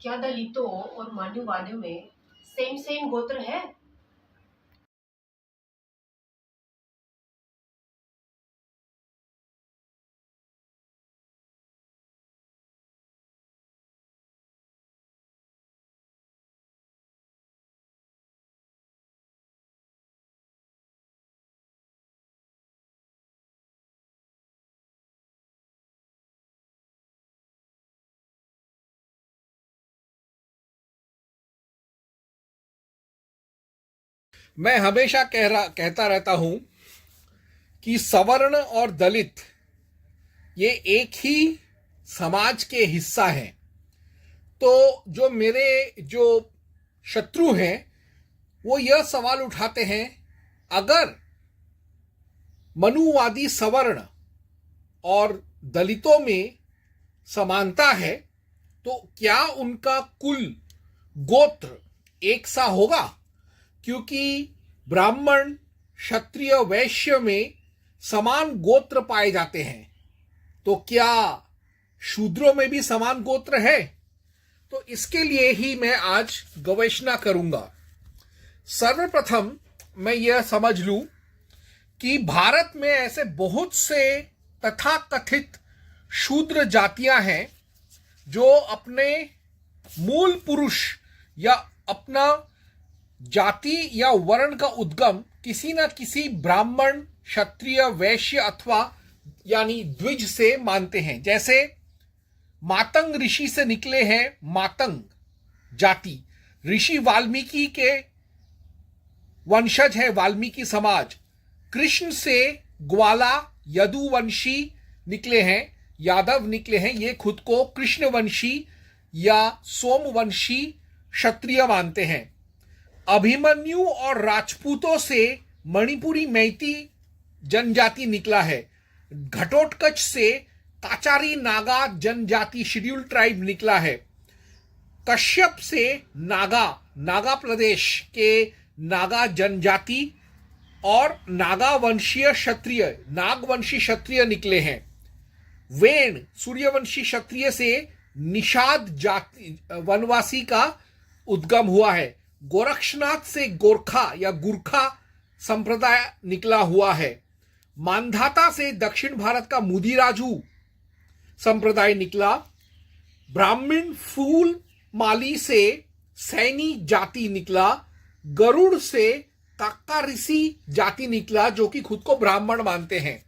क्या दलितों और मानववादियों में सेम सेम गोत्र है? मैं हमेशा कहता रहता हूं कि सवर्ण और दलित ये एक ही समाज के हिस्सा हैं। तो जो मेरे जो शत्रु हैं वो यह सवाल उठाते हैं, अगर मनुवादी सवर्ण और दलितों में समानता है तो क्या उनका कुल गोत्र एक सा होगा? क्योंकि ब्राह्मण, क्षत्रिय, वैश्य में समान गोत्र पाए जाते हैं, तो क्या शूद्रों में भी समान गोत्र है? तो इसके लिए ही मैं आज गवेषणा करूंगा। सर्वप्रथम मैं यह समझ लूं कि भारत में ऐसे बहुत से तथाकथित शूद्र जातियां हैं जो अपने मूल पुरुष या अपना जाति या वर्ण का उद्गम किसी न किसी ब्राह्मण, क्षत्रिय, वैश्य अथवा यानी द्विज से मानते हैं। जैसे मातंग ऋषि से निकले हैं मातंग जाति, ऋषि वाल्मीकि के वंशज है वाल्मीकि समाज। कृष्ण से ग्वाला यदुवंशी निकले हैं, यादव निकले हैं, ये खुद को कृष्णवंशी या सोमवंशी क्षत्रिय मानते हैं। अभिमन्यु और राजपूतों से मणिपुरी मैती जनजाति निकला है। घटोत्कच से काचारी नागा जनजाति शेड्यूल ट्राइब निकला है। कश्यप से नागा प्रदेश के नागा जनजाति और नागावंशीय क्षत्रिय, नागवंशी क्षत्रिय निकले हैं। वेण सूर्यवंशी क्षत्रिय से निषाद जाति वनवासी का उद्गम हुआ है। गोरक्षनाथ से गोरखा या गुरखा संप्रदाय निकला हुआ है। मानधाता से दक्षिण भारत का मुदिराजू संप्रदाय निकला। ब्राह्मण फूल माली से सैनी जाति निकला। गरुड़ से काक्का ऋषि जाति निकला जो कि खुद को ब्राह्मण मानते हैं।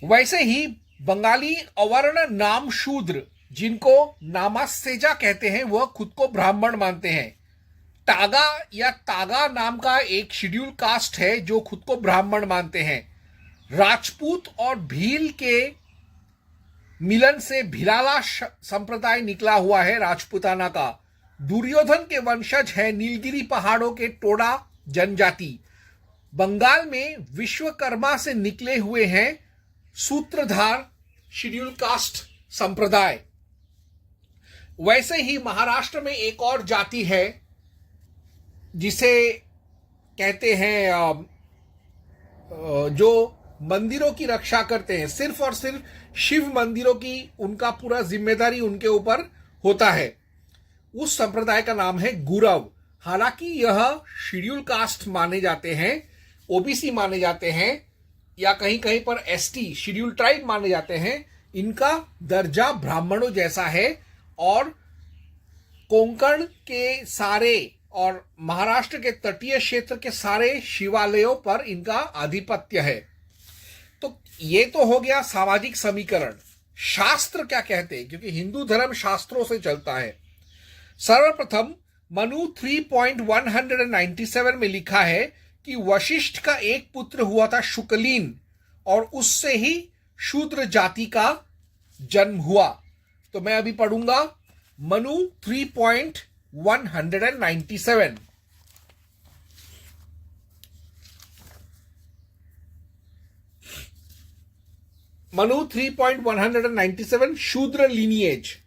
वैसे ही बंगाली अवर्ण नाम शूद्र जिनको नामासेजा कहते हैं वह खुद को ब्राह्मण मानते हैं। टागा या तागा नाम का एक शेड्यूल कास्ट है जो खुद को ब्राह्मण मानते हैं। राजपूत और भील के मिलन से भिलाला संप्रदाय निकला हुआ है राजपूताना का। दुर्योधन के वंशज है नीलगिरी पहाड़ों के टोडा जनजाति। बंगाल में विश्वकर्मा से निकले हुए हैं सूत्रधार शेड्यूल कास्ट संप्रदाय। वैसे ही महाराष्ट्र में एक और जाति है जिसे कहते हैं जो मंदिरों की रक्षा करते हैं, सिर्फ और सिर्फ शिव मंदिरों की उनका पूरा जिम्मेदारी उनके ऊपर होता है। उस संप्रदाय का नाम है गुरव। हालांकि यह शेड्यूल कास्ट माने जाते हैं, ओबीसी माने जाते हैं या कहीं कहीं पर एसटी शेड्यूल ट्राइब माने जाते हैं। इनका दर्जा ब्राह्मणों जैसा है और कोंकण के सारे और महाराष्ट्र के तटीय क्षेत्र के सारे शिवालयों पर इनका आधिपत्य है। तो ये तो हो गया सामाजिक समीकरण। शास्त्र क्या कहते हैं, क्योंकि हिंदू धर्म शास्त्रों से चलता है। सर्वप्रथम मनु 3.197 में लिखा है कि वशिष्ठ का एक पुत्र हुआ था शुकलीन और उससे ही शूद्र जाति का जन्म हुआ। तो मैं अभी पढ़ूंगा मनु 3.197। मनु 3.197 शूद्र लीनिएज।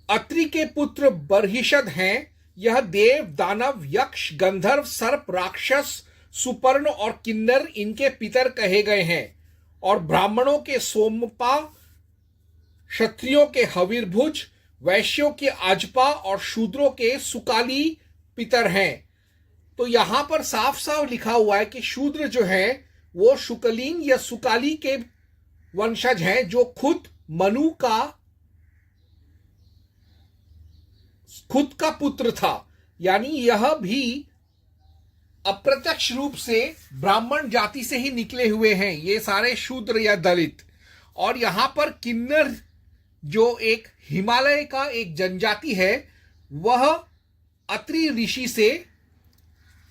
अत्रि के पुत्र बर्हिषद हैं। यह देव, दानव, यक्ष, गंधर्व, सर्प, राक्षस, सुपर्ण और किन्नर इनके पितर कहे गए हैं। और ब्राह्मणों के सोमपा, क्षत्रियों के हविर्भुज, वैश्यों के आजपा और शूद्रों के सुकाली पितर हैं। तो यहां पर साफ साफ लिखा हुआ है कि शूद्र जो है वो शुकलीन या सुकाली के वंशज हैं, जो खुद मनु का खुद का पुत्र था। यानी यह भी अप्रत्यक्ष रूप से ब्राह्मण जाति से ही निकले हुए हैं, ये सारे शूद्र या दलित। और यहां पर किन्नर जो एक हिमालय का एक जनजाति है, वह अत्रि ऋषि से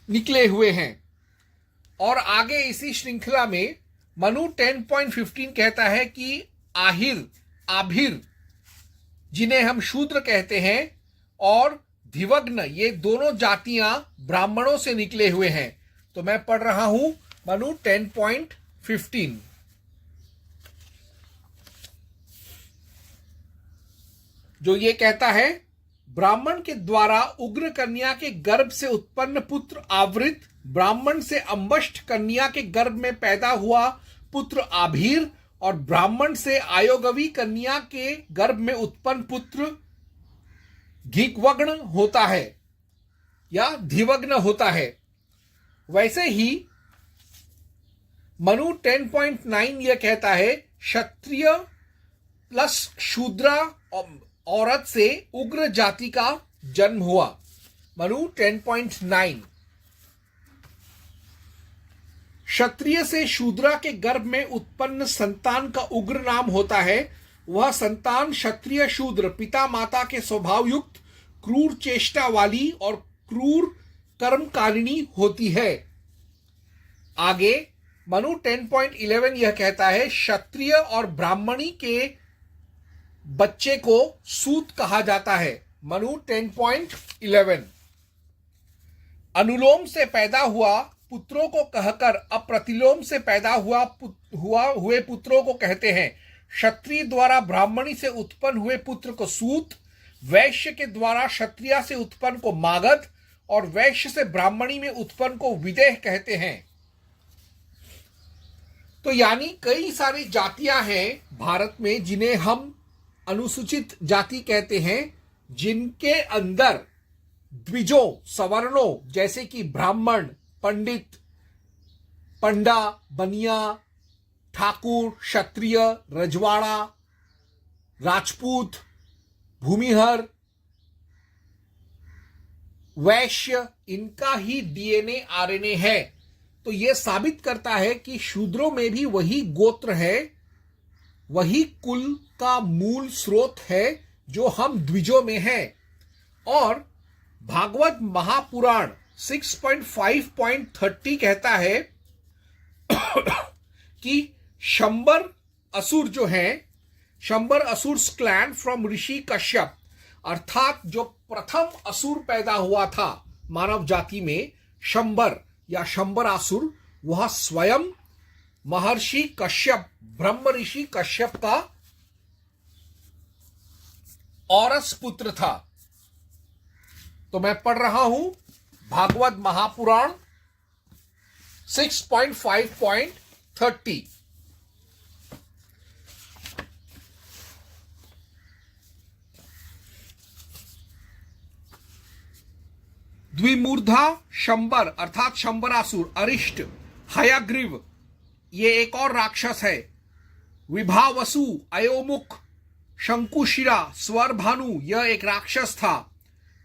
निकले हुए हैं। और आगे इसी श्रृंखला में मनु 10.15 कहता है कि आभिर जिन्हें हम शूद्र कहते हैं और धिवग्न, ये दोनों जातियां ब्राह्मणों से निकले हुए हैं। तो मैं पढ़ रहा हूं मनु 10.15। जो ये कहता है, ब्राह्मण के द्वारा उग्र कन्या के गर्भ से उत्पन्न पुत्र आवृत, ब्राह्मण से अंबष्ठ कन्या के गर्भ में पैदा हुआ पुत्र आभीर, और ब्राह्मण से आयोगवी कन्या के गर्भ में उत्पन्न पुत्र घिग्वग्न होता है या धिवग्न होता है। वैसे ही मनु 10.9 यह कहता है, क्षत्रिय प्लस शूद्रा औरत से उग्र जाति का जन्म हुआ। मनु 10.9। क्षत्रिय से शूद्रा के गर्भ में उत्पन्न संतान का उग्र नाम होता है। वह संतान क्षत्रिय शूद्र पिता माता के स्वभाव युक्त क्रूर चेष्टा वाली और क्रूर कर्मकारिणी होती है। आगे मनु 10.11 यह कहता है, क्षत्रिय और ब्राह्मणी के बच्चे को सूत कहा जाता है। मनु 10.11। अनुलोम से पैदा हुआ पुत्रों को कहकर अप्रतिलोम से पैदा हुए पुत्रों को कहते हैं। क्षत्रिय द्वारा ब्राह्मणी से उत्पन्न हुए पुत्र को सूत, वैश्य के द्वारा क्षत्रिया से उत्पन्न को मागध और वैश्य से ब्राह्मणी में उत्पन्न को विदेह कहते हैं। तो यानी कई सारी जातियां हैं भारत में जिन्हें हम अनुसूचित जाति कहते हैं, जिनके अंदर द्विजों सवर्णों जैसे कि ब्राह्मण, पंडित, पंडा, बनिया, ठाकुर, क्षत्रिय, रजवाड़ा, राजपूत, भूमिहर, वैश्य, इनका ही डीएनए आरएनए है। तो यह साबित करता है कि शूद्रों में भी वही गोत्र है, वही कुल का मूल स्रोत है जो हम द्विजों में हैं। और भागवत महापुराण 6.5.30 कहता है कि शंबर असुर जो हैं, शंबर असुर क्लैन फ्रॉम ऋषि कश्यप, अर्थात जो प्रथम असुर पैदा हुआ था मानव जाति में, शंबर या शंबरासुर, वह स्वयं महर्षि कश्यप, ब्रह्म ऋषि कश्यप का औरस पुत्र था। तो मैं पढ़ रहा हूं भागवत महापुराण 6.5.30। द्विमूर्धा शंबर अर्थात शंबरासुर, अरिष्ट, हयग्रीव ये एक और राक्षस है, विभावसु, अयोमुख, शंकुशिरा, स्वरभानु यह एक राक्षस था,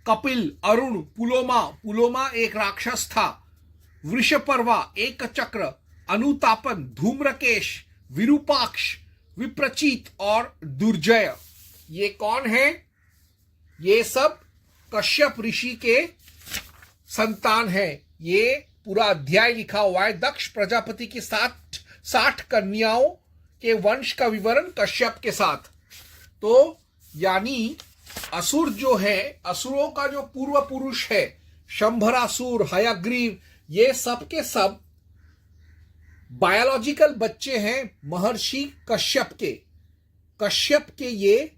कपिल, अरुण, पुलोमा एक राक्षस था, वृषपर्वा, एक चक्र, अनुतापन, धूम्रकेश, विरूपाक्ष, विप्रचित और दुर्जय ये कौन है? ये सब कश्यप ऋषि के संतान है। ये पूरा अध्याय लिखा हुआ है, दक्ष प्रजापति की 60 कन्याओं के वंश का विवरण कश्यप के साथ। तो यानी असुर जो है, असुरों का जो पूर्व पुरुष है, शंभरासुर, हयग्रीव, ये सब के सब बायोलॉजिकल बच्चे हैं महर्षि कश्यप के। कश्यप के ये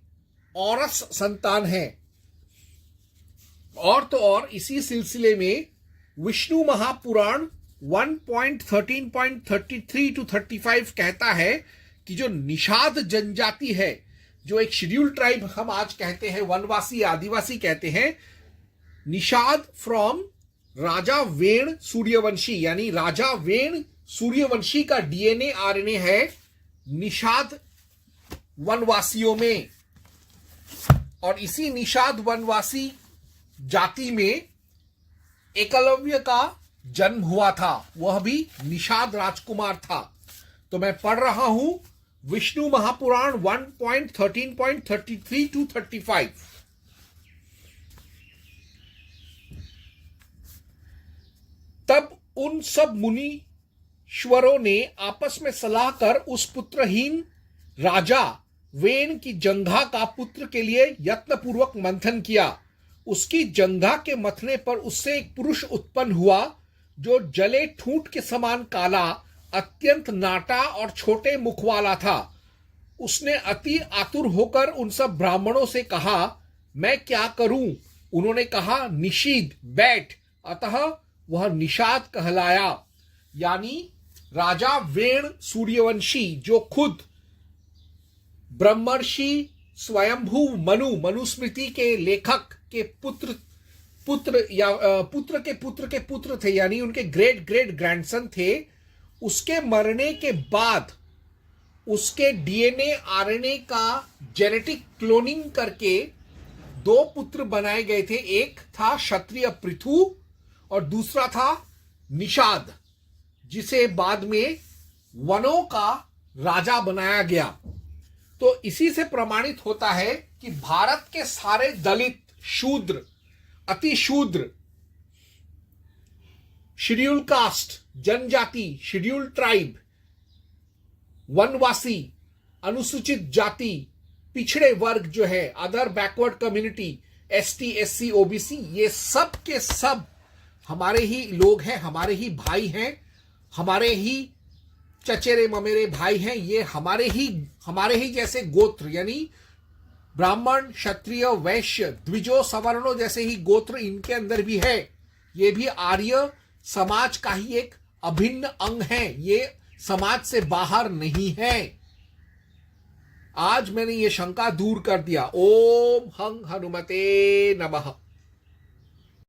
औरस संतान हैं। और तो और इसी सिलसिले में विष्णु महापुराण 1.13.33 to 35 कहता है कि जो निषाद जनजाति है, जो एक शेड्यूल ट्राइब हम आज कहते हैं, वनवासी आदिवासी कहते हैं, निषाद फ्रॉम राजा वेण सूर्यवंशी, यानी राजा वेण सूर्यवंशी का डीएनए आरएनए है निषाद वनवासियों में। और इसी निषाद वनवासी जाति में एकलव्य का जन्म हुआ था, वह भी निषाद राजकुमार था। तो मैं पढ़ रहा हूं विष्णु महापुराण 1.13.33 to 35। तब उन सब मुनीश्वरों ने आपस में सलाह कर उस पुत्रहीन राजा वेन की जंघा का पुत्र के लिए यत्नपूर्वक मंथन किया। उसकी जंघा के मथने पर उससे एक पुरुष उत्पन्न हुआ जो जले ठूंठ के समान काला, अत्यंत नाटा और छोटे मुख वाला था। उसने अति आतुर होकर उन सब ब्राह्मणों से कहा, मैं क्या करूं? उन्होंने कहा, निषीद, बैठ। अतः वह निषाद कहलाया। यानी राजा वेण सूर्यवंशी, जो खुद ब्रह्मर्षि स्वयंभू मनुस्मृति के लेखक के पुत्र के पुत्र थे, यानी उनके ग्रेट ग्रेट ग्रैंडसन थे, उसके मरने के बाद उसके डीएनए आरएनए का जेनेटिक क्लोनिंग करके 2 पुत्र बनाए गए थे। एक था क्षत्रिय पृथु और दूसरा था निषाद, जिसे बाद में वनों का राजा बनाया गया। तो इसी से प्रमाणित होता है कि भारत के सारे दलित, शूद्र, अति शूद्र, शेड्यूल कास्ट, जनजाति, शेड्यूल ट्राइब, वनवासी, अनुसूचित जाति, पिछड़े वर्ग जो है, other backward community, ST, SC, OBC, ये सब के सब हमारे ही लोग हैं, हमारे ही भाई हैं, हमारे ही चचेरे ममेरे भाई हैं। ये हमारे ही जैसे गोत्र, यानी ब्राह्मण, क्षत्रिय, वैश्य, द्विजो, सवर्णों जैसे ही गोत्र इनके अंदर भी है। ये भी आर्य समाज का ही एक अभिन्न अंग है, ये समाज से बाहर नहीं है। आज मैंने ये शंका दूर कर दिया। ओम हं हनुमते नमः।